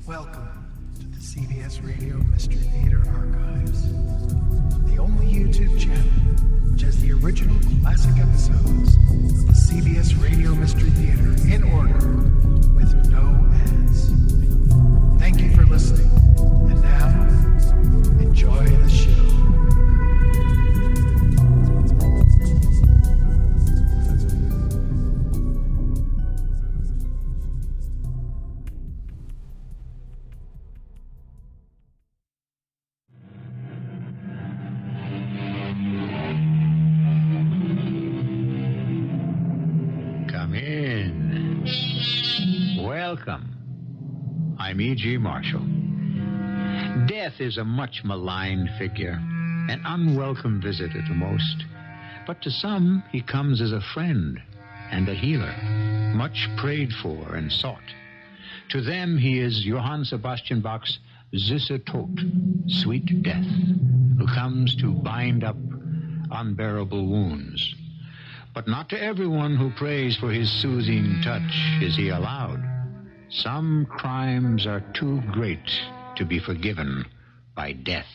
Welcome to the CBS Radio Mystery Theater Archives, the only YouTube channel which has the original classic episodes of the CBS Radio Mystery Theater in order with no ads. Thank you for listening, and now, enjoy the show. I'm E.G. Marshall. Death is a much maligned figure, an unwelcome visitor to most. But to some, he comes as a friend and a healer, much prayed for and sought. To them, he is Johann Sebastian Bach's Süßer Tod, sweet death, who comes to bind up unbearable wounds. But not to everyone who prays for his soothing touch is he allowed. Some crimes are too great to be forgiven by death.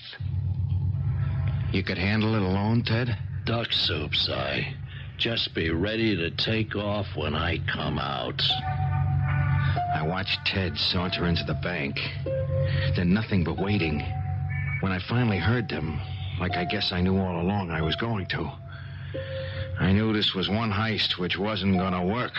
You could handle it alone, Ted? Duck soup, Si. Just be ready to take off when I come out. I watched Ted saunter into the bank. Then nothing but waiting. When I finally heard them, like I guess I knew all along I was going to, I knew this was one heist which wasn't going to work.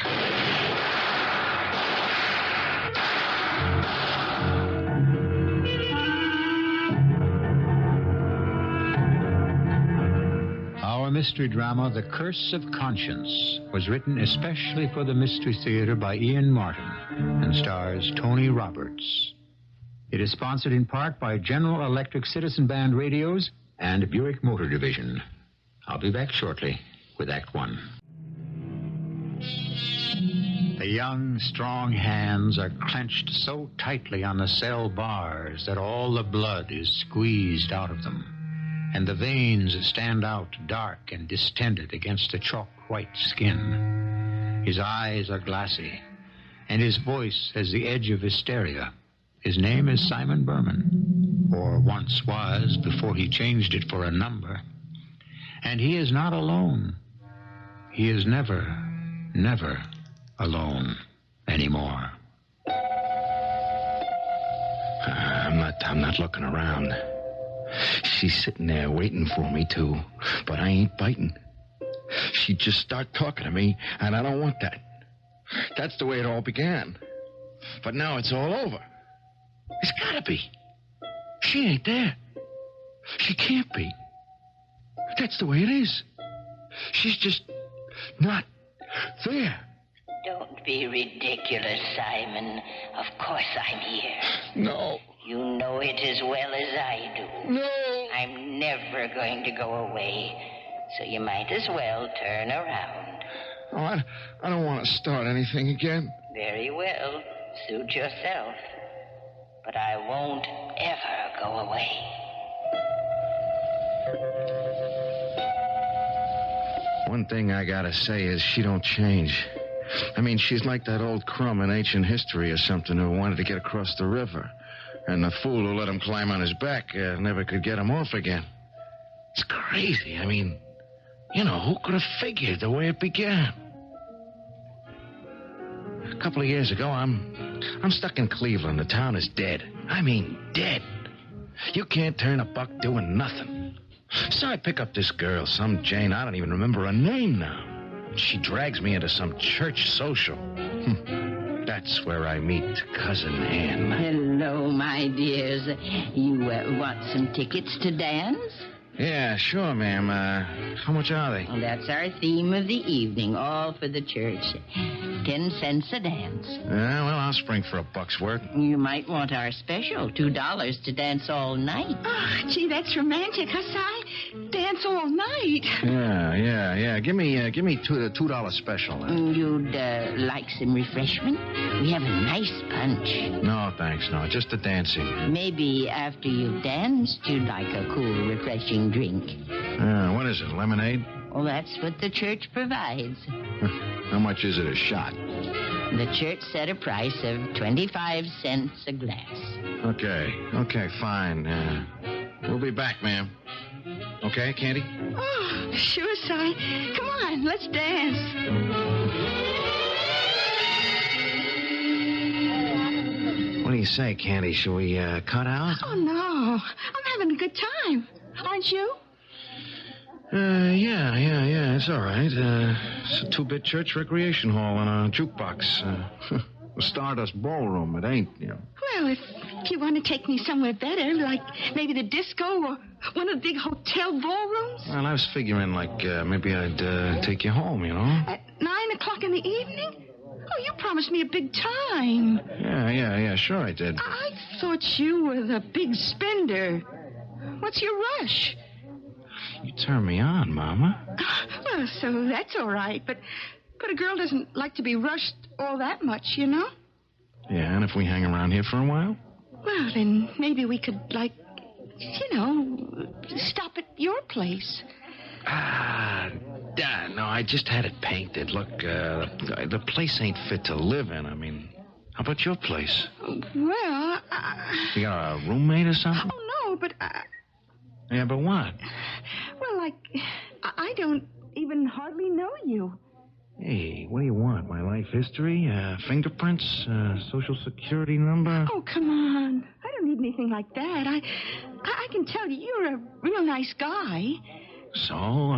Our mystery drama, The Curse of Conscience, was written especially for the Mystery Theater by Ian Martin and stars Tony Roberts. It is sponsored in part by General Electric Citizen Band Radios and Buick Motor Division. I'll be back shortly with Act One. The young, strong hands are clenched so tightly on the cell bars that all the blood is squeezed out of them, and the veins stand out dark and distended against the chalk-white skin. His eyes are glassy, and his voice has the edge of hysteria. His name is Simon Berman, or once was before he changed it for a number. And he is not alone. He is never, never alone anymore. I'm not looking around. She's sitting there waiting for me to, but I ain't biting. She'd just start talking to me, and I don't want that. That's the way it all began. But now it's all over. It's gotta be. She ain't there. She can't be. That's the way it is. She's just not there. Don't be ridiculous, Simon. Of course I'm here. No. You know it as well as I do. No. I'm never going to go away, so you might as well turn around. Oh, I don't want to start anything again. Very well. Suit yourself. But I won't ever go away. One thing I gotta say is she don't change. I mean, she's like that old crumb in ancient history or something who wanted to get across the river. And the fool who let him climb on his back never could get him off again. It's crazy. I mean, you know, who could have figured the way it began? A couple of years ago, I'm stuck in Cleveland. The town is dead. I mean, dead. You can't turn a buck doing nothing. So I pick up this girl, some Jane. I don't even remember her name now. She drags me into some church social. That's where I meet Cousin Ann. Hello, my dears. You want some tickets to dance? Yeah, sure, ma'am. How much are they? Well, that's our theme of the evening, all for the church. 10 cents a dance. Well, I'll spring for a buck's worth. You might want our special, $2 to dance all night. Oh, gee, that's romantic, huh, Si? Dance all night. Yeah. Give me the $2 special. You'd like some refreshment? We have a nice punch. No, thanks. No, just the dancing. Maybe after you've danced, you'd like a cool, refreshing drink. What is it, lemonade? Well, that's what the church provides. How much is it a shot? The church set a price of 25 cents a glass. Okay, fine. We'll be back, ma'am. Okay, Candy? Oh, sure, Si. Come on, let's dance. What do you say, Candy? Shall we cut out? Oh, no. I'm having a good time. Aren't you? Yeah. It's all right. It's a 2-bit church recreation hall and a jukebox. A Stardust ballroom. It ain't, you know. Well, if you want to take me somewhere better, like maybe the disco or one of the big hotel ballrooms. Well, I was figuring, like, maybe I'd take you home, you know? At 9 o'clock in the evening? Oh, you promised me a big time. Yeah, sure I did. I thought you were the big spender. What's your rush? You turn me on, Mama. Well, so that's all right, but a girl doesn't like to be rushed all that much, you know? Yeah, and if we hang around here for a while? Well, then maybe we could, like, you know, stop at your place. No, I just had it painted. Look, the place ain't fit to live in. I mean, how about your place? Well, You got a roommate or something? Oh, no, but... Yeah, but what? Well, like, I don't even hardly know you. Hey, what do you want? My life history? Fingerprints? Social security number? Oh, come on. I don't need anything like that. I can tell you're a real nice guy. So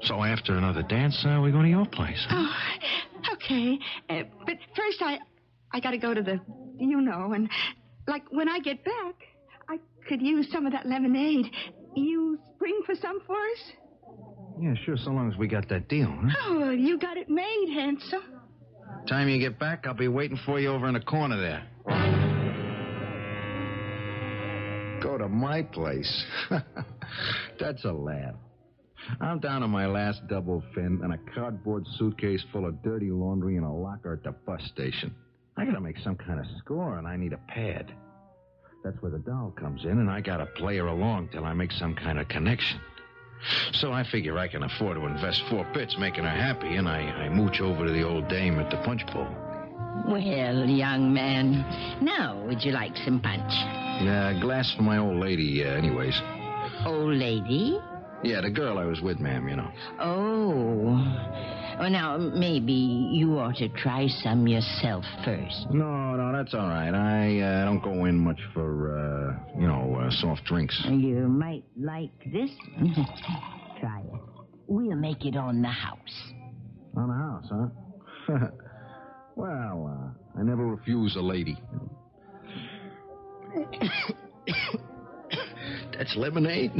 after another dance, we go to your place. Huh? Oh, okay. But first, I got to go to the, you know, and, like, when I get back, I could use some of that lemonade. You spring for some for us? Yeah, sure, so long as we got that deal, huh? Oh, well, you got it made, handsome. Time you get back, I'll be waiting for you over in the corner there. Go to my place. That's a laugh. I'm down on my last double fin and a cardboard suitcase full of dirty laundry and a locker at the bus station. I gotta make some kind of score, and I need a pad. That's where the doll comes in, and I gotta play her along till I make some kind of connection. So I figure I can afford to invest 4 bits making her happy, and I mooch over to the old dame at the punch bowl. Well, young man, now would you like some punch? Yeah, a glass for my old lady, anyways. Old lady? Yeah, the girl I was with, ma'am, you know. Oh. Well, now, maybe you ought to try some yourself first. No, that's all right. I don't go in much for, soft drinks. You might like this one. Try it. We'll make it on the house. On the house, huh? Well, I never refuse a lady. That's lemonade?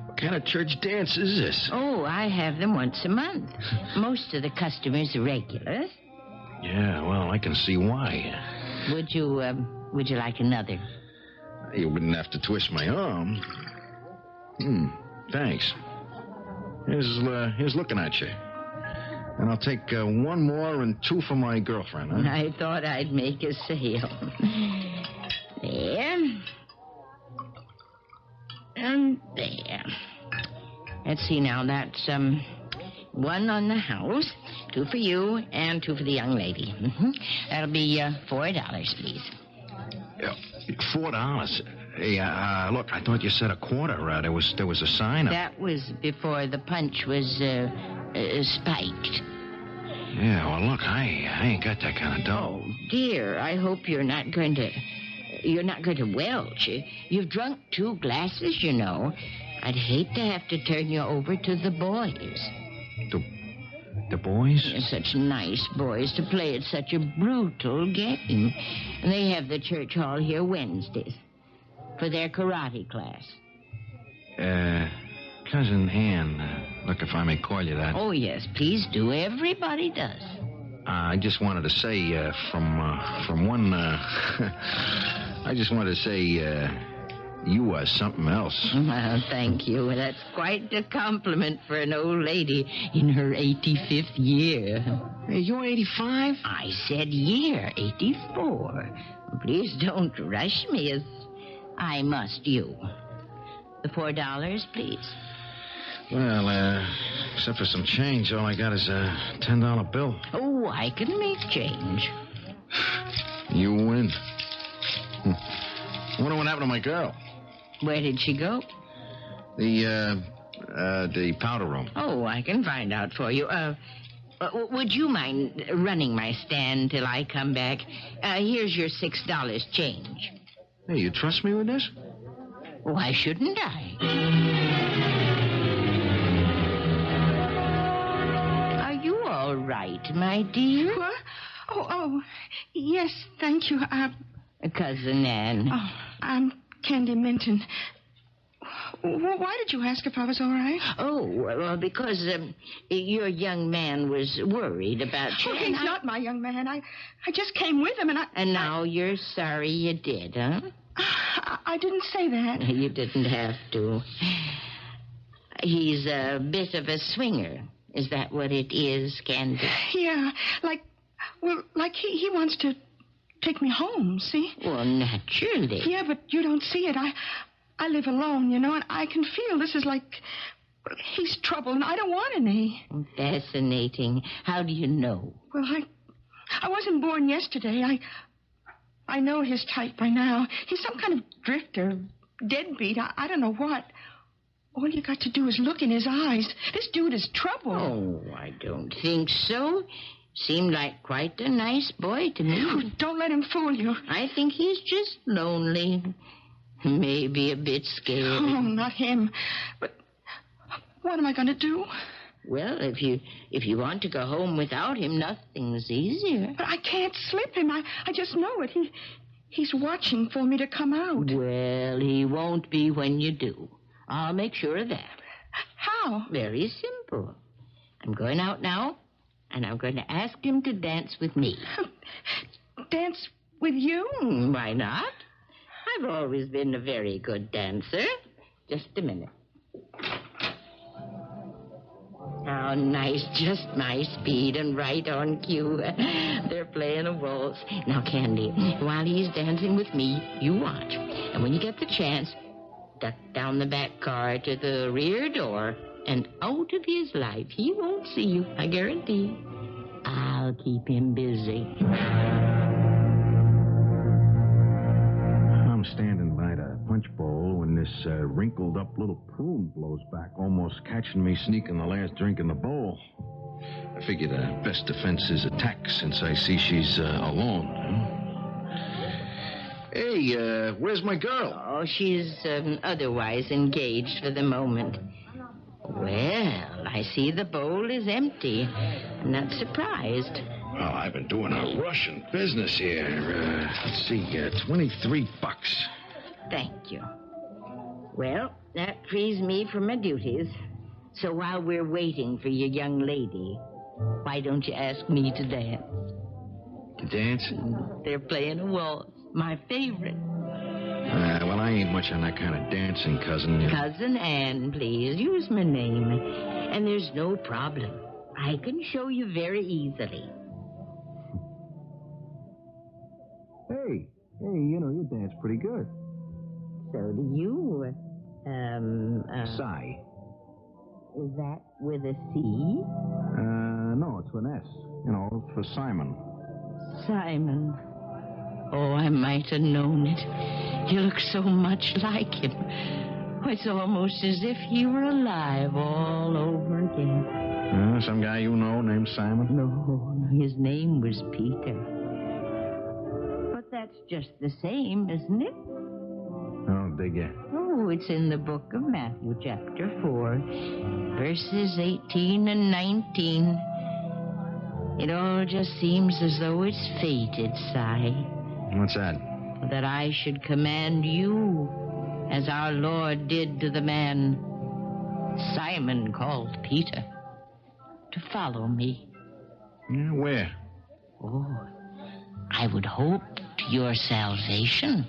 What kind of church dance is this? Oh, I have them once a month. Most of the customers are regulars. Yeah, well, I can see why. Would you like another? You wouldn't have to twist my arm. Thanks. Here's looking at you. And I'll take 1 more and 2 for my girlfriend, huh? I thought I'd make a sale. There. And there. Let's see now. That's 1 on the house, 2 for you, and 2 for the young lady. That'll be $4, please. $4. Hey, look, I thought you said a quarter. There was a sign up. That was before the punch was spiked. Yeah, well, look, I ain't got that kind of dough. Oh, dear, I hope you're not going to welch. You've drunk 2 glasses, you know. I'd hate to have to turn you over to the boys. The boys? They're such nice boys to play at such a brutal game. And they have the church hall here Wednesdays for their karate class. Cousin Ann, look, if I may call you that. Oh, yes, please do. Everybody does. I just wanted to say, from one, I just wanted to say, you are something else. Well, thank you. That's quite a compliment for an old lady in her 85th year. Hey, you're 85? I said year, 84. Please don't rush me as I must you. The $4, please. Well, except for some change, all I got is a $10 bill. Oh, I can make change. You win. I wonder what happened to my girl. Where did she go? The powder room. Oh, I can find out for you. Would you mind running my stand till I come back? Here's your $6 change. Hey, you trust me with this? Why shouldn't I? Are you all right, my dear? What? Oh, yes, thank you. Cousin Anne. Oh, I'm Candy Minton. Why did you ask if I was all right? Oh, well, because your young man was worried about you. Oh, he's not my young man. I just came with him, And now you're sorry you did, huh? I didn't say that. You didn't have to. He's a bit of a swinger. Is that what it is, Candy? Yeah, like he wants to take me home, see? Well, naturally. Yeah, but you don't see it. I live alone, you know, and I can feel this is like he's trouble, and I don't want any. Fascinating. How do you know? Well, I wasn't born yesterday. I know his type by now. He's some kind of drifter, deadbeat. I don't know what. All you got to do is look in his eyes. This dude is trouble. Oh, I don't think so. Seemed like quite a nice boy to me. Oh, don't let him fool you. I think he's just lonely. Maybe a bit scared. Oh, not him. But what am I going to do? Well, if you want to go home without him, nothing's easier. But I can't slip him. I just know it. He's watching for me to come out. Well, he won't be when you do. I'll make sure of that. How? Very simple. I'm going out now, and I'm going to ask him to dance with me. Dance with you? Why not? I've always been a very good dancer. Just a minute. How nice, just my speed and right on cue. They're playing a waltz. Now, Candy, while he's dancing with me, you watch. And when you get the chance, duck down the back car to the rear door and out of his life. He won't see you, I guarantee. I'll keep him busy. I'm standing by the punch bowl when this wrinkled-up little prune blows back, almost catching me sneaking the last drink in the bowl. I figure the best defense is attack since I see she's alone. Hey, where's my girl? Oh, she's otherwise engaged for the moment. Well, I see the bowl is empty. I'm not surprised. Oh, I've been doing a Russian business here. Let's see, $23. Thank you. Well, that frees me from my duties. So while we're waiting for your young lady, why don't you ask me to dance? To dance? They're playing a waltz. My favorite. Well, I ain't much on that kind of dancing, cousin. Cousin Anne, please. Use my name. And there's no problem. I can show you very easily. Hey, you know, you dance pretty good. So do you. Sigh. Is that with a C? No, it's with an S. You know, for Simon. Simon. Oh, I might have known it. You look so much like him. It's almost as if he were alive all over again. Some guy you know named Simon? No, his name was Peter. But that's just the same, isn't it? Oh, dig ya. Oh, it's in the book of Matthew, chapter 4, verses 18 and 19. It all just seems as though it's fated, Si. What's that? That I should command you, as our Lord did to the man Simon called Peter, to follow me. Yeah, where? Oh, I would hope to your salvation.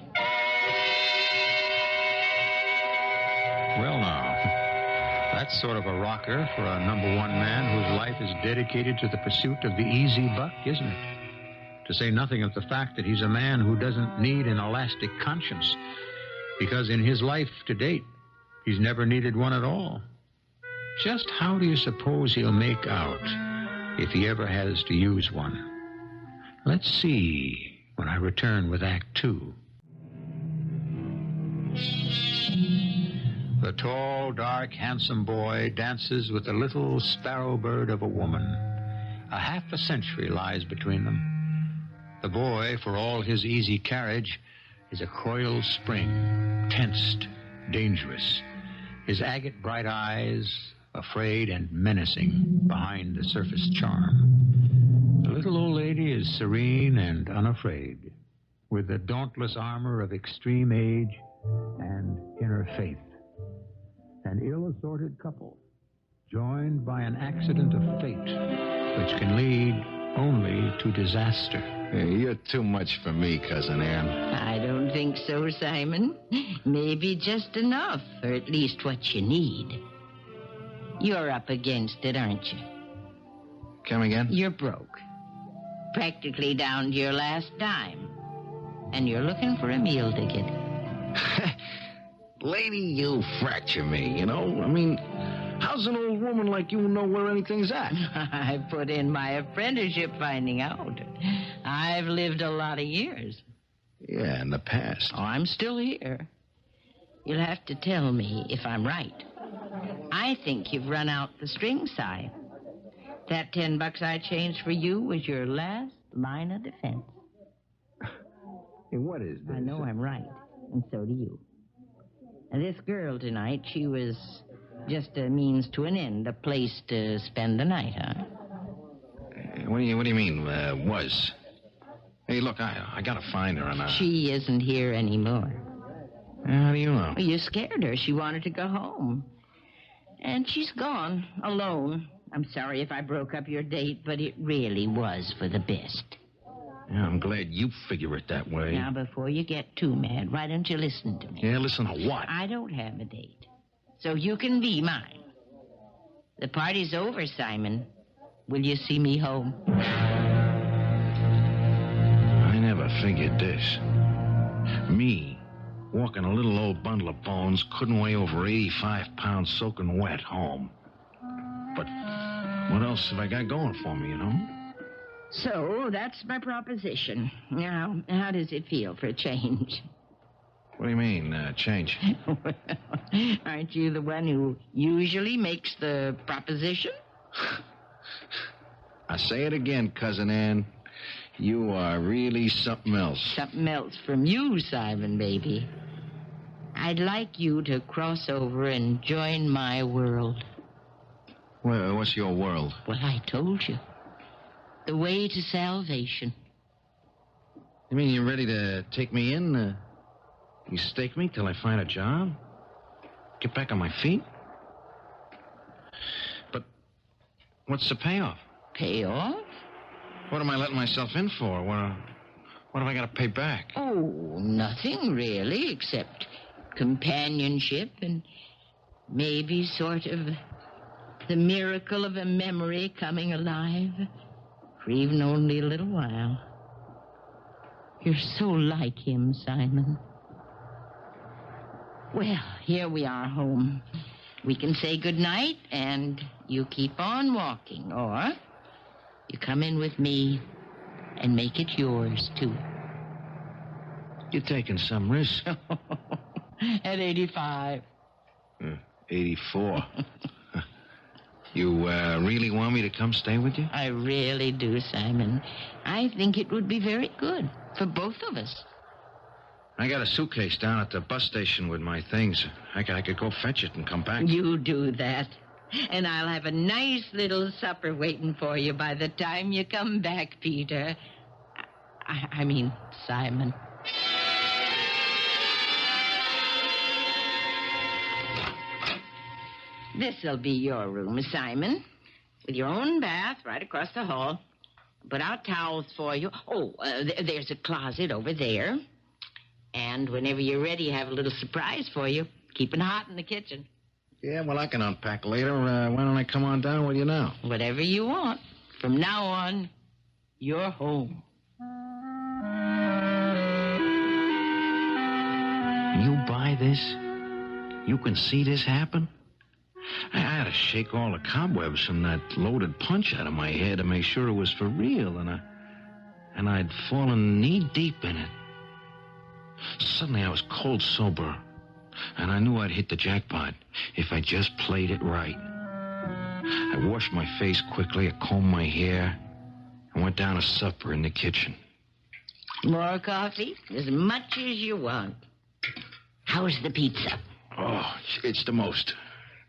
Well, now, that's sort of a rocker for a number one man whose life is dedicated to the pursuit of the easy buck, isn't it? To say nothing of the fact that he's a man who doesn't need an elastic conscience, because in his life to date, he's never needed one at all. Just how do you suppose he'll make out if he ever has to use one? Let's see when I return with Act Two. The tall, dark, handsome boy dances with the little sparrow bird of a woman. A half a century lies between them. The boy, for all his easy carriage, is a coiled spring, tensed, dangerous. His agate bright eyes, afraid and menacing behind the surface charm. The little old lady is serene and unafraid, with the dauntless armor of extreme age and inner faith. An ill-assorted couple, joined by an accident of fate, which can lead only to disaster. Hey, you're too much for me, Cousin Ann. I don't think so, Simon. Maybe just enough, or at least what you need. You're up against it, aren't you? Come again? You're broke. Practically down to your last dime. And you're looking for a meal ticket. Lady, you fracture me, you know? I mean, how's an old woman like you know where anything's at? I put in my apprenticeship finding out. I've lived a lot of years. Yeah, in the past. Oh, I'm still here. You'll have to tell me if I'm right. I think you've run out the string, Si. That $10 I changed for you was your last line of defense. Hey, what is this? I know I'm right, and so do you. And this girl tonight, she was just a means to an end, a place to spend the night, huh? What do you mean, was? Hey, look, I gotta find her, and She isn't here anymore. How do you know? Well, you scared her. She wanted to go home. And she's gone, alone. I'm sorry if I broke up your date, but it really was for the best. Yeah, I'm glad you figure it that way. Now, before you get too mad, why don't you listen to me? Yeah, listen to what? I don't have a date, so you can be mine. The party's over, Simon. Will you see me home? I never figured this. Me, walking a little old bundle of bones, couldn't weigh over 85 pounds soaking wet home. But what else have I got going for me, you know? So, that's my proposition. Now, how does it feel for a change? What do you mean, change? Well, aren't you the one who usually makes the proposition? I say it again, Cousin Ann. You are really something else. Something else from you, Simon, baby. I'd like you to cross over and join my world. Well, what's your world? Well, I told you. The way to salvation. You mean you're ready to take me in? You stake me till I find a job? Get back on my feet? But what's the payoff? Payoff? What am I letting myself in for? What have I got to pay back? Oh, nothing really, except companionship and maybe sort of the miracle of a memory coming alive for even only a little while. You're so like him, Simon. Well, here we are home. We can say goodnight, and you keep on walking, or you come in with me and make it yours, too. You're taking some risk. At 85. 84. You really want me to come stay with you? I really do, Simon. I think it would be very good for both of us. I got a suitcase down at the bus station with my things. I could go fetch it and come back. You do that. And I'll have a nice little supper waiting for you by the time you come back, Peter. I mean, Simon. This'll be your room, Simon, with your own bath right across the hall. Put out towels for you. Oh, there's a closet over there. And whenever you're ready, have a little surprise for you. Keep it hot in the kitchen. Yeah, well, I can unpack later. Why don't I come on down with you now? Whatever you want. From now on, you're home. You buy this? You can see this happen? I had to shake all the cobwebs from that loaded punch out of my head to make sure it was for real, and I'd fallen knee-deep in it. Suddenly, I was cold sober, and I knew I'd hit the jackpot if I just played it right. I washed my face quickly, I combed my hair, and went down to supper in the kitchen. More coffee? As much as you want. How's the pizza? Oh, it's the most.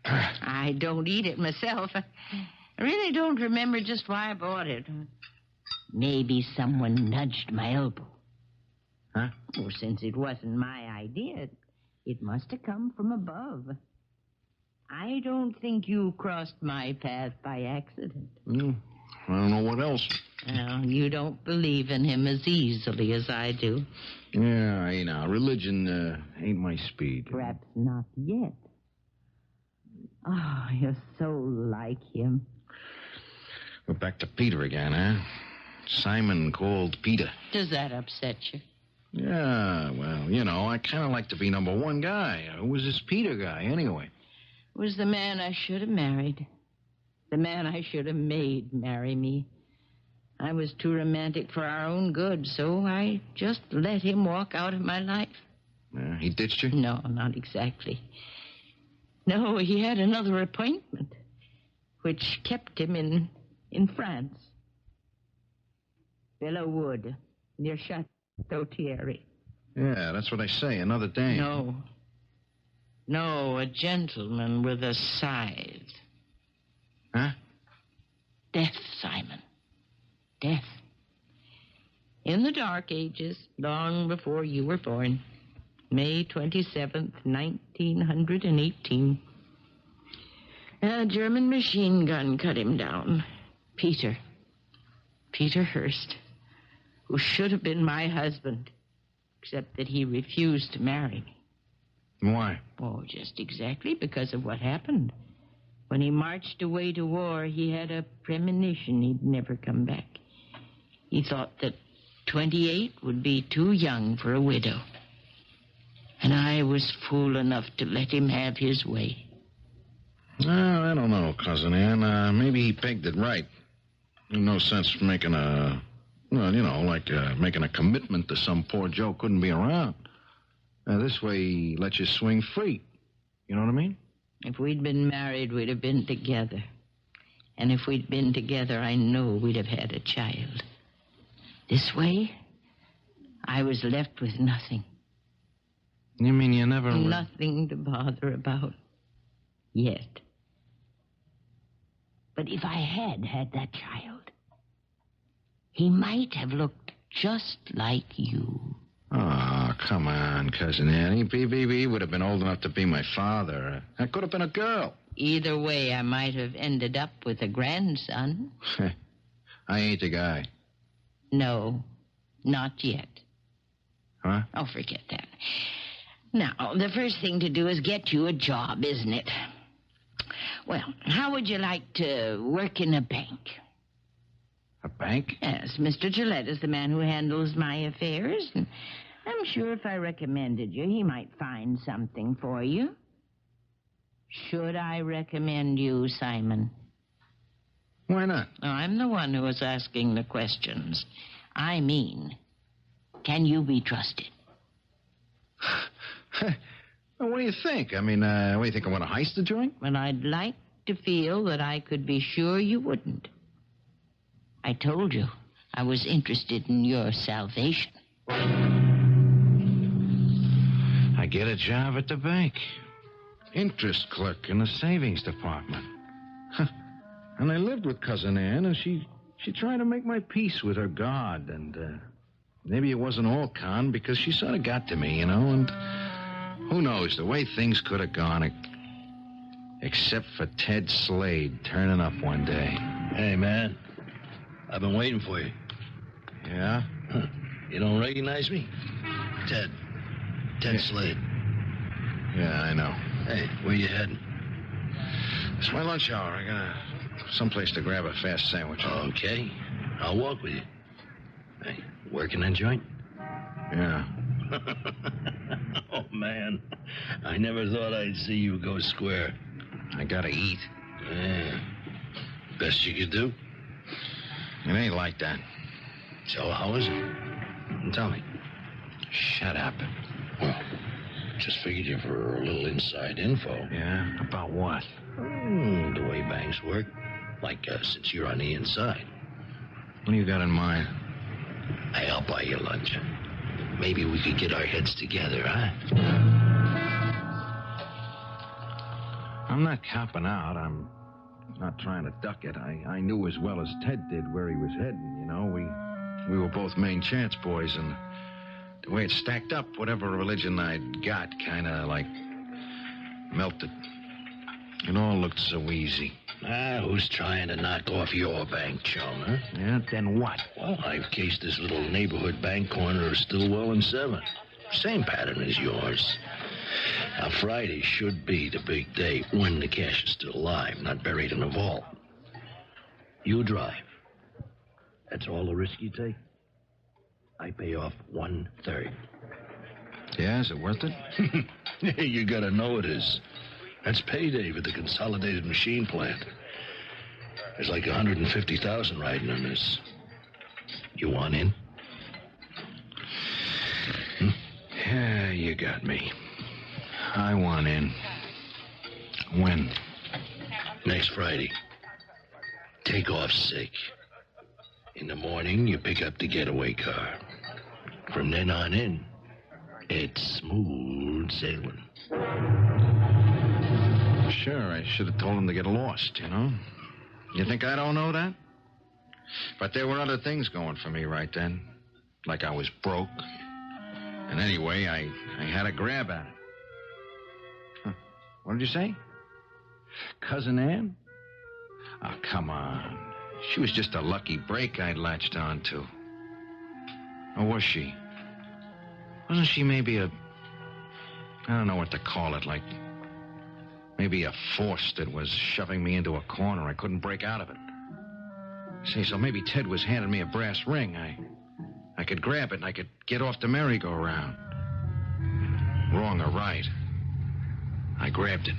I don't eat it myself. I really don't remember just why I bought it. Maybe someone nudged my elbow. Huh? Well, since it wasn't my idea, it must have come from above. I don't think you crossed my path by accident. I don't know what else. Well, you don't believe in him as easily as I do. Yeah, you know, religion ain't my speed. Perhaps not yet. Oh, you're so like him. We're back to Peter again, huh? Simon called Peter. Does that upset you? Yeah, well, you know, I kind of like to be number one guy. Who was this Peter guy, anyway? It was the man I should have married. The man I should have made marry me. I was too romantic for our own good, so I just let him walk out of my life. He ditched you? No, not exactly. No, he had another appointment, which kept him in France. Villa Wood, near Chateau Thierry. Yeah, that's what I say, another day. No, a gentleman with a scythe. Huh? Death, Simon. Death. In the Dark Ages, long before you were born, May 27th, 1918, a German machine gun cut him down. Peter Hurst, who should have been my husband, except that he refused to marry me. Why? Oh, just exactly because of what happened. When he marched away to war, he had a premonition he'd never come back. He thought that 28 would be too young for a widow. And I was fool enough to let him have his way. Well, I don't know, Cousin Ann. Maybe he pegged it right. No sense making making a commitment to some poor Joe couldn't be around. This way he lets you swing free. You know what I mean? If we'd been married, we'd have been together. And if we'd been together, I know we'd have had a child. This way, I was left with nothing. You mean you never... Nothing to bother about. Yet. But if I had that child, he might have looked just like you. Oh, come on, Cousin Annie. He would have been old enough to be my father. That could have been a girl. Either way, I might have ended up with a grandson. I ain't the guy. No, not yet. Huh? Oh, forget that. Now, the first thing to do is get you a job, isn't it? Well, how would you like to work in a bank? A bank? Yes, Mr. Gillette is the man who handles my affairs. And I'm sure if I recommended you, he might find something for you. Should I recommend you, Simon? Why not? Oh, I'm the one who was asking the questions. I mean, can you be trusted? Well, what do you think? I mean, what do you think? I want to heist the joint? Well, I'd like to feel that I could be sure you wouldn't. I told you I was interested in your salvation. I get a job at the bank. Interest clerk in the savings department. And I lived with Cousin Ann, and she tried to make my peace with her God. And maybe it wasn't all con, because she sort of got to me, you know, and who knows, the way things could have gone, except for Ted Slade turning up one day. Hey, man. I've been waiting for you. Yeah? You don't recognize me? Ted Slade. Yeah, I know. Hey, where you heading? It's my lunch hour. I got someplace to grab a fast sandwich. Okay. I'll walk with you. Hey, working that joint? Yeah. Oh, man. I never thought I'd see you go square. I gotta eat. Yeah. Best you could do. It ain't like that. So how is it? Tell me. Shut up. Well, just figured you for a little inside info. Yeah? About what? The way banks work. Like, since you're on the inside. What do you got in mind? Hey, I'll buy you lunch. Maybe we could get our heads together, huh? I'm not copping out. I'm not trying to duck it. I knew as well as Ted did where he was heading, you know. We were both main chance boys, and the way it stacked up, whatever religion I'd got kind of, like, melted. It all looked so easy. Who's trying to knock off your bank, chum, huh? Yeah, then what? Well, I've cased this little neighborhood bank corner of Stillwell and 7. Same pattern as yours. Now, Friday should be the big day when the cash is still alive, not buried in a vault. You drive. That's all the risk you take. I pay off 1/3. Yeah, is it worth it? You gotta know it is. That's payday for the consolidated machine plant. There's like 150,000 riding on this. You want in? Yeah, you got me. I want in. When? Next Friday. Take off sick. In the morning, you pick up the getaway car. From then on in, it's smooth sailing. Sure, I should have told him to get lost, you know? You think I don't know that? But there were other things going for me right then. Like I was broke. And anyway, I had a grab at it. Huh. What did you say? Cousin Ann? Oh, come on. She was just a lucky break I'd latched on to. Or was she? Wasn't she maybe I don't know what to call it, like maybe a force that was shoving me into a corner. I couldn't break out of it. Say, so maybe Ted was handing me a brass ring. I could grab it and I could get off the merry-go-round. Wrong or right, I grabbed it.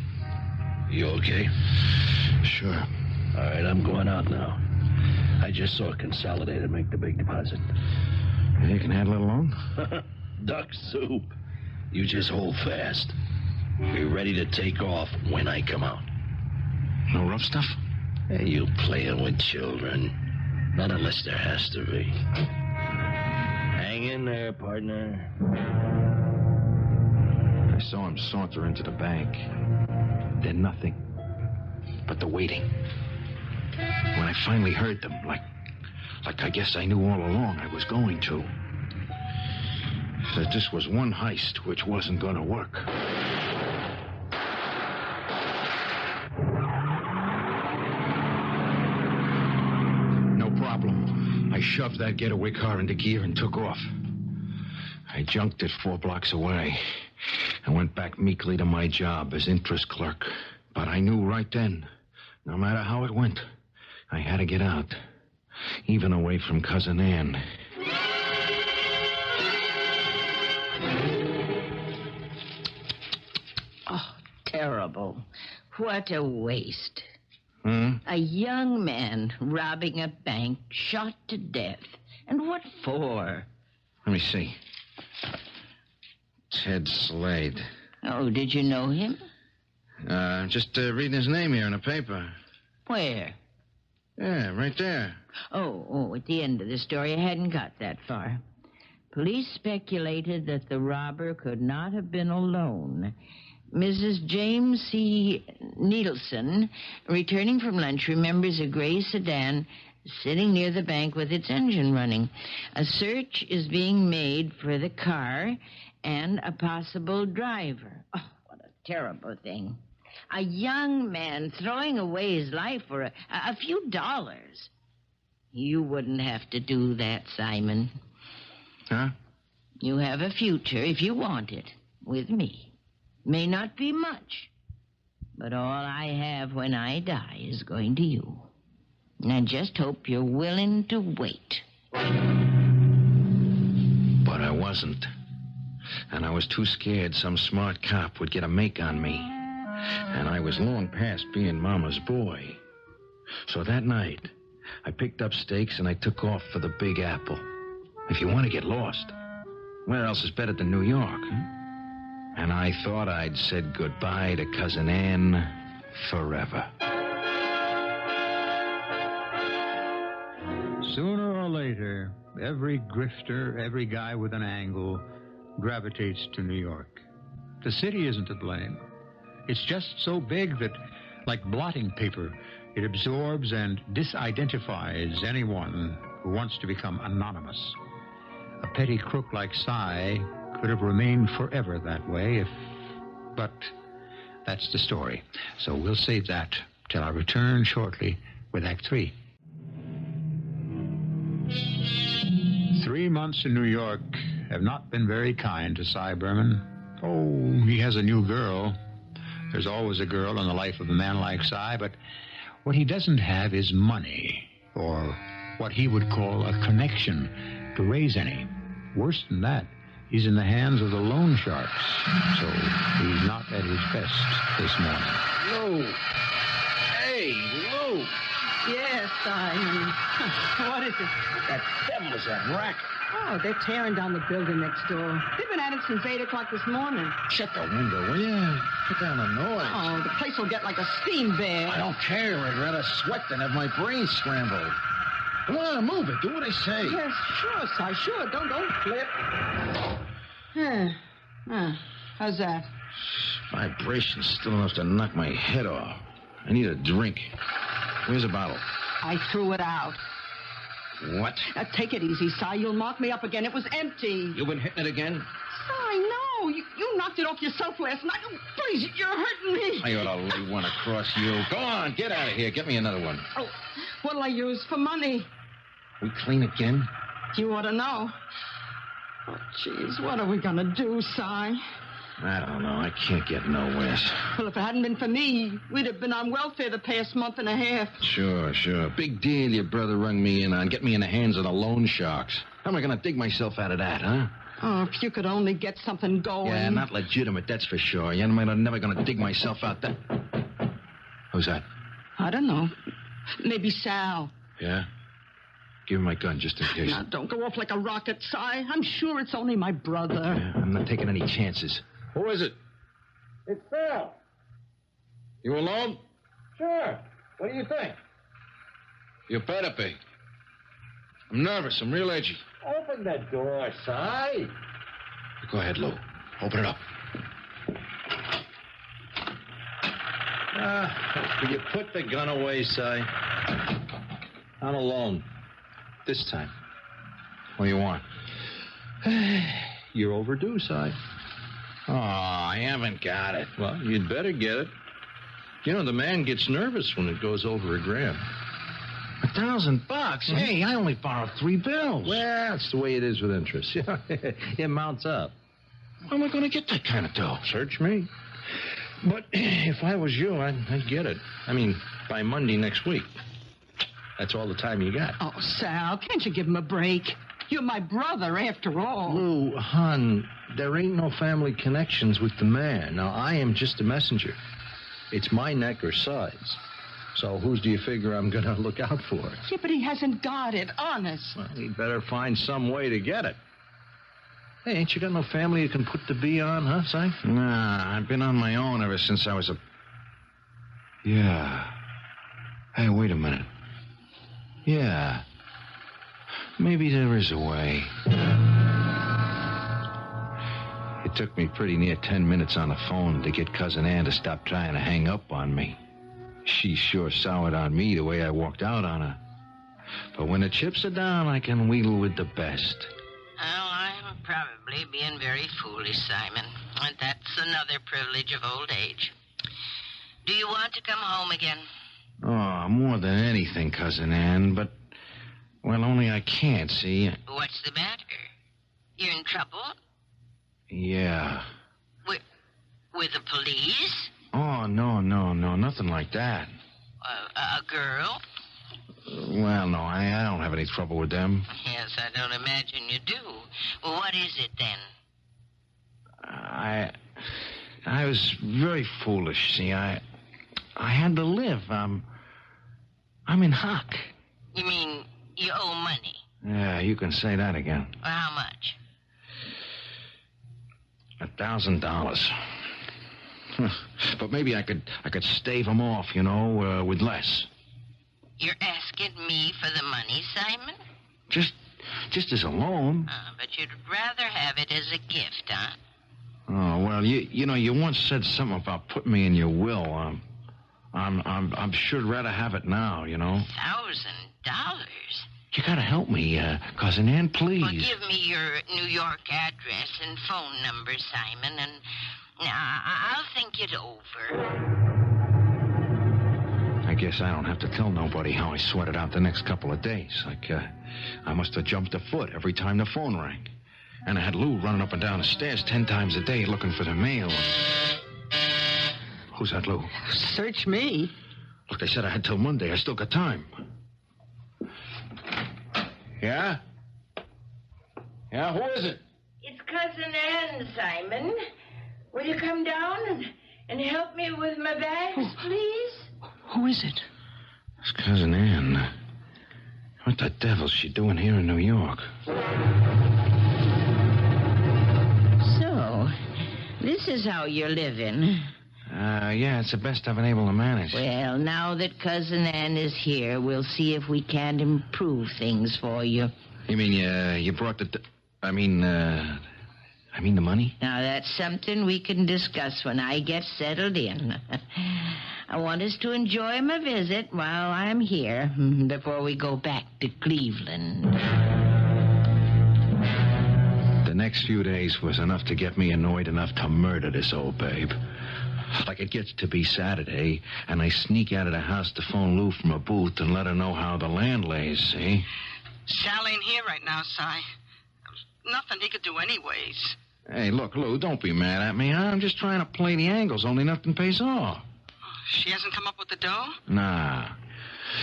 You okay? Sure. All right, I'm going out now. I just saw Consolidated make the big deposit. You can handle it alone? Duck soup. You just hold fast. Be ready to take off when I come out. No rough stuff? Hey, you playing with children. Not unless there has to be. Hang in there, partner. I saw him saunter into the bank. Then nothing. But the waiting. When I finally heard them, like I guess I knew all along I was going to. That this was one heist which wasn't going to work. No problem. I shoved that getaway car into gear and took off. I junked it 4 blocks away and went back meekly to my job as interest clerk. But I knew right then, no matter how it went, I had to get out, even away from Cousin Ann. Oh, terrible. What a waste. Hmm? A young man robbing a bank, shot to death. And what for? Let me see. Ted Slade. Oh, did you know him? Just reading his name here in the paper. Where? Yeah, right there. Oh, at the end of the story, I hadn't got that far. Police speculated that the robber could not have been alone. Mrs. James C. Needleson, returning from lunch, remembers a gray sedan sitting near the bank with its engine running. A search is being made for the car and a possible driver. Oh, what a terrible thing. A young man throwing away his life for a few dollars. You wouldn't have to do that, Simon. Huh? You have a future, if you want it, with me. May not be much, but all I have when I die is going to you. And I just hope you're willing to wait. But I wasn't. And I was too scared some smart cop would get a make on me. and I was long past being Mama's boy. So that night, I picked up stakes and I took off for the Big Apple. If you want to get lost, where else is better than New York? And I thought I'd said goodbye to Cousin Ann forever. Sooner or later, every grifter, every guy with an angle gravitates to New York. The city isn't to blame. It's just so big that, like blotting paper, it absorbs and disidentifies anyone who wants to become anonymous. A petty crook like Cy could have remained forever that way but that's the story. So we'll save that till I return shortly with Act 3. 3 months in New York have not been very kind to Cy Berman. Oh, he has a new girl. There's always a girl in the life of a man like Cy, but what he doesn't have is money, or what he would call a connection to raise any. Worse than that, he's in the hands of the loan sharks, so he's not at his best this morning. Lou! Hey, Lou! Yes, what is it? That devil's that racket. Oh, they're tearing down the building next door. They've been at it since 8 o'clock this morning. Shut the window, will you? Put down the noise. Oh, the place will get like a steam bath. I don't care. I'd rather sweat than have my brain scrambled. Come on, move it. Do what I say. Yes, sure, Si, sure. Don't flip. How's that? Vibration's still enough to knock my head off. I need a drink. Where's the bottle? I threw it out. What? Now, take it easy, Si. You'll mark me up again. It was empty. You been hitting it again? Si, no. You knocked it off yourself last night. Oh, please, you're hurting me. I ought to lay one across you. Go on, get out of here. Get me another one. Oh, what'll I use for money? We clean again? You ought to know. Oh, jeez, what are we going to do, Si? I don't know. I can't get nowhere. Well, if it hadn't been for me, we'd have been on welfare the past month and a half. Sure. Big deal your brother rung me in on. Get me in the hands of the loan sharks. How am I going to dig myself out of that, huh? Oh, if you could only get something going. Yeah, not legitimate, that's for sure. I'm never going to dig myself out there. Who's that? I don't know. Maybe Sal. Yeah? Give him my gun, just in case. Now, don't go off like a rocket, Si. I'm sure it's only my brother. Yeah, I'm not taking any chances. Who is it? It's Phil. You alone? Sure. What do you think? You better be. I'm nervous. I'm real edgy. Open the door, Si. Go ahead, Lou. Open it up. Will you put the gun away, Si? I'm alone. This time. What do you want? You're overdue, Si. Oh, I haven't got it. Well, you'd better get it. You know, the man gets nervous when it goes over $1,000. $1,000? Hey, I only borrowed 3 bills. Well, that's the way it is with interest. It mounts up. Where am I going to get that kind of dough? Search me. But if I was you, I'd get it. I mean, by Monday next week. That's all the time you got. Oh, Sal, can't you give him a break? You're my brother, after all. Lou, hon, there ain't no family connections with the man. Now, I am just a messenger. It's my neck or sides. So whose do you figure I'm going to look out for? Yeah, but he hasn't got it, honest. Well, he'd better find some way to get it. Hey, ain't you got no family you can put the B on, huh, Si? Nah, I've been on my own ever since I was a... Yeah. Hey, wait a minute. Yeah. Maybe there is a way. It took me pretty near 10 minutes on the phone to get Cousin Ann to stop trying to hang up on me. She sure soured on me the way I walked out on her. But when the chips are down, I can wheedle with the best. Oh, I'm probably being very foolish, Simon. And that's another privilege of old age. Do you want to come home again? Oh, more than anything, Cousin Ann, but... Well, only I can't, see? What's the matter? You're in trouble? Yeah. With the police? Oh, no, nothing like that. A girl? Well, no, I don't have any trouble with them. Yes, I don't imagine you do. Well, what is it, then? I was very foolish. See, I had to live. I'm in hock. You mean you owe money? Yeah, you can say that again. Well, how much? $1,000. But maybe I could stave him off, with less. You're asking me for the money, Simon? Just as a loan. But you'd rather have it as a gift, huh? Oh, well, you once said something about putting me in your will. I'm sure rather have it now, $1,000? You gotta help me, Cousin Ann, please. Well, give me your New York address and phone number, Simon, and I'll think it over. I guess I don't have to tell nobody how I sweated out the next couple of days. I must have jumped a foot every time the phone rang. And I had Lou running up and down the stairs 10 times a day looking for the mail. Who's that, Lou? Search me. Look, I said I had till Monday. I still got time. Yeah? Yeah, who is it? It's Cousin Ann, Simon. Will you come down and help me with my bags, please? Who is it? It's Cousin Ann. What the devil's she doing here in New York? So, this is how you're living. Yeah, it's the best I've been able to manage. Well, now that Cousin Ann is here, we'll see if we can't improve things for you. You mean you brought the... I mean the money? Now, that's something we can discuss when I get settled in. I want us to enjoy my visit while I'm here, before we go back to Cleveland. The next few days was enough to get me annoyed enough to murder this old babe. Like it gets to be Saturday, and I sneak out of the house to phone Lou from a booth and let her know how the land lays, see? Sal ain't here right now, Si. There's nothing he could do anyways. Hey, look, Lou, don't be mad at me. I'm just trying to play the angles, only nothing pays off. She hasn't come up with the dough? Nah.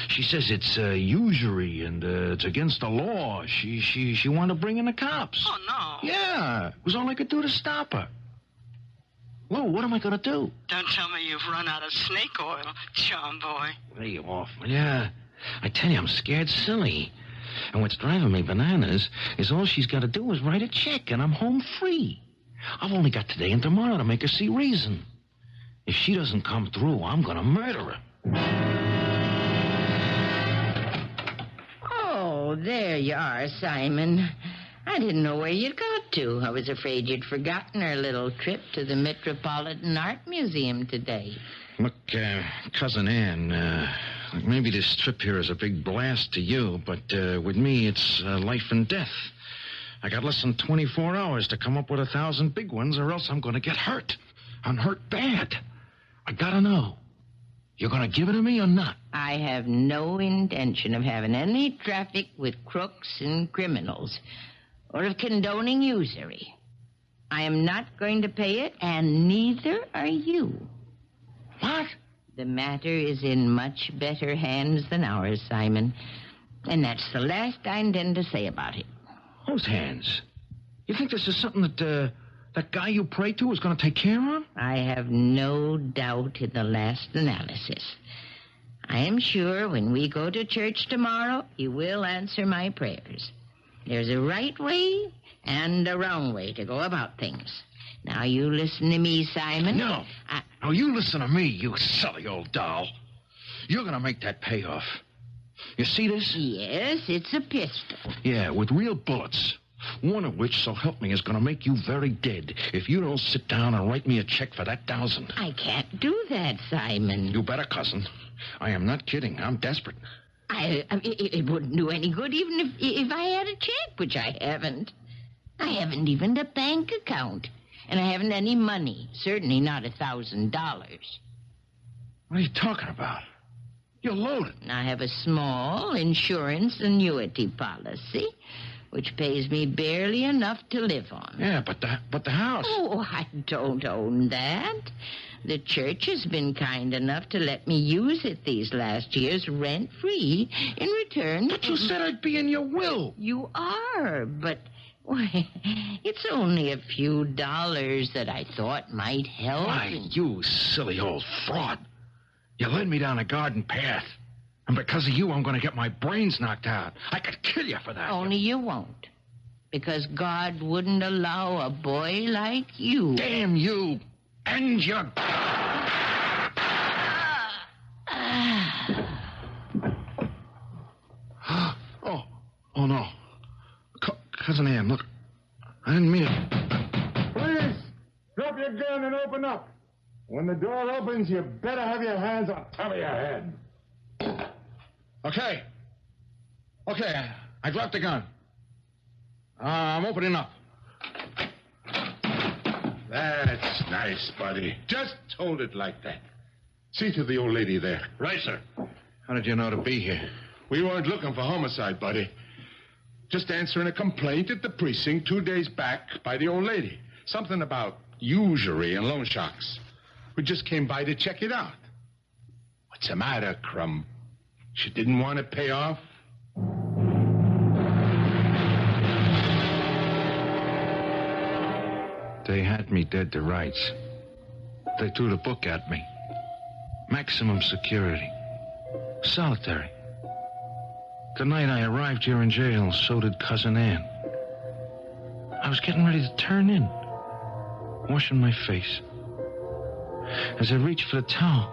She says it's usury and it's against the law. She wanted to bring in the cops. Oh, no. Yeah, it was all I could do to stop her. Lou, what am I going to do? Don't tell me you've run out of snake oil, John boy. Lay off. Yeah, I tell you, I'm scared silly. And what's driving me bananas is all she's got to do is write a check, and I'm home free. I've only got today and tomorrow to make her see reason. If she doesn't come through, I'm going to murder her. Oh, there you are, Simon. I didn't know where you'd got to. I was afraid you'd forgotten our little trip to the Metropolitan Art Museum today. Look, Cousin Ann, maybe this trip here is a big blast to you, but with me, it's life and death. I got less than 24 hours to come up with 1,000 big ones, or else I'm going to get hurt. I'm hurt bad. I gotta know. You're going to give it to me or not? I have no intention of having any traffic with crooks and criminals, or of condoning usury. I am not going to pay it, and neither are you. What? The matter is in much better hands than ours, Simon. And that's the last I intend to say about it. Whose hands? You think this is something that guy you pray to is going to take care of? I have no doubt in the last analysis. I am sure when we go to church tomorrow, he will answer my prayers. There's a right way and a wrong way to go about things. Now, you listen to me, Simon. No. No, you listen to me, you silly old doll. You're going to make that pay off. You see this? Yes, it's a pistol. Yeah, with real bullets. One of which, so help me, is going to make you very dead if you don't sit down and write me a check for that 1,000. I can't do that, Simon. You better, cousin. I am not kidding. I'm desperate. It wouldn't do any good even if I had a check, which I haven't. I haven't even a bank account. And I haven't any money. Certainly not $1,000. What are you talking about? You're loaded. I have a small insurance annuity policy, which pays me barely enough to live on. Yeah, but the house. Oh, I don't own that. The church has been kind enough to let me use it these last years rent-free in return. But you said I'd be in your will. You are, but Why, it's only a few dollars that I thought might help. Why, you silly old fraud. You led me down a garden path. And because of you, I'm going to get my brains knocked out. I could kill you for that. Only you won't. Because God wouldn't allow a boy like you. Damn you and your... Oh, no. Cousin Ann, look. I didn't mean it. Please, drop your gun and open up. When the door opens, you better have your hands on top of your head. Okay. I dropped the gun. I'm opening up. That's nice, buddy. Just hold it like that. See to the old lady there. Right, sir. How did you know to be here? We weren't looking for homicide, buddy. Just answering a complaint at the precinct 2 days back by the old lady. Something about usury and loan sharks. We just came by to check it out. What's the matter, Crumb? She didn't want to pay off? They had me dead to rights. They threw the book at me. Maximum security. Solitary. The night I arrived here in jail, so did Cousin Ann. I was getting ready to turn in, washing my face. As I reached for the towel,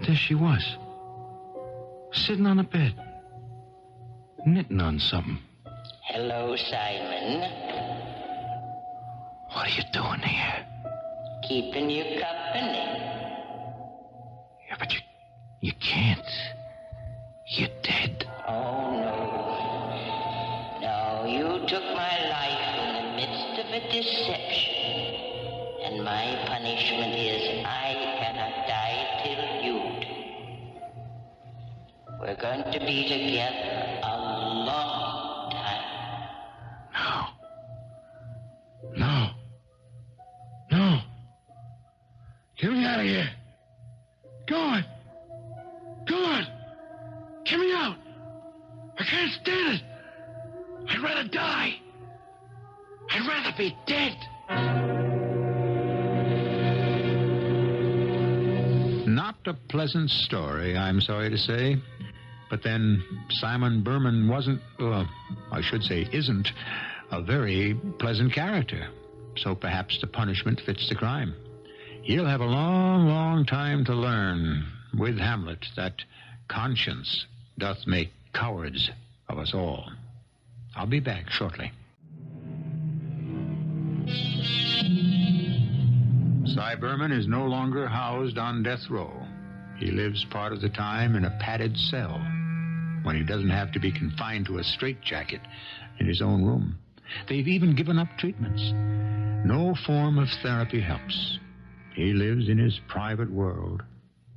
there she was, sitting on the bed, knitting on something. Hello, Simon. What are you doing here? Keeping you company. Yeah, but you can't. You're dead. Oh, no. No, you took my life in the midst of a deception. And my punishment is I cannot die till you do. We're going to be together a long time. No. Get me out of here. God. Get me out. I can't stand it. I'd rather die. I'd rather be dead. Not a pleasant story, I'm sorry to say. But then Simon Berman isn't a very pleasant character. So perhaps the punishment fits the crime. He'll have a long, long time to learn with Hamlet that conscience doth make cowards of us all. I'll be back shortly. Cy Berman is no longer housed on death row. He lives part of the time in a padded cell when he doesn't have to be confined to a straitjacket in his own room. They've even given up treatments. No form of therapy helps. He lives in his private world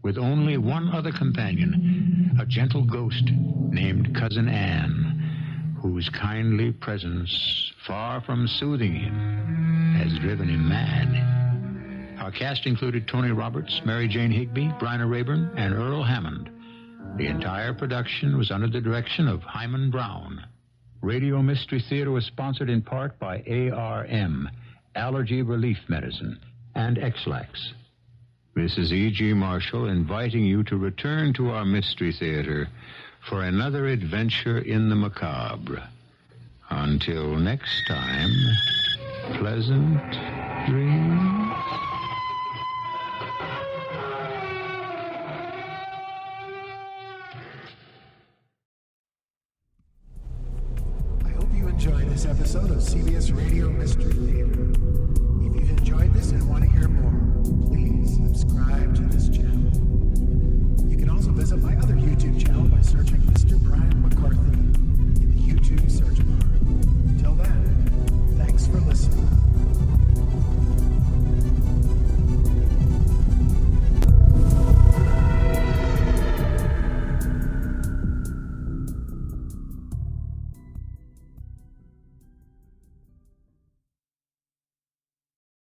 with only one other companion, a gentle ghost named Cousin Ann, whose kindly presence, far from soothing him, has driven him mad. Our cast included Tony Roberts, Mary Jane Higby, Bryna Raeburn, and Earl Hammond. The entire production was under the direction of Hyman Brown. Radio Mystery Theater was sponsored in part by ARM, Allergy Relief Medicine, and X-Lax. This is E.G. Marshall inviting you to return to our Mystery Theater for another adventure in the macabre. Until next time, pleasant dreams. I hope you enjoyed this episode of CBS Radio Mystery Theater. If you've enjoyed this and want to hear more, please subscribe to this channel. You can also visit my other YouTube channel by searching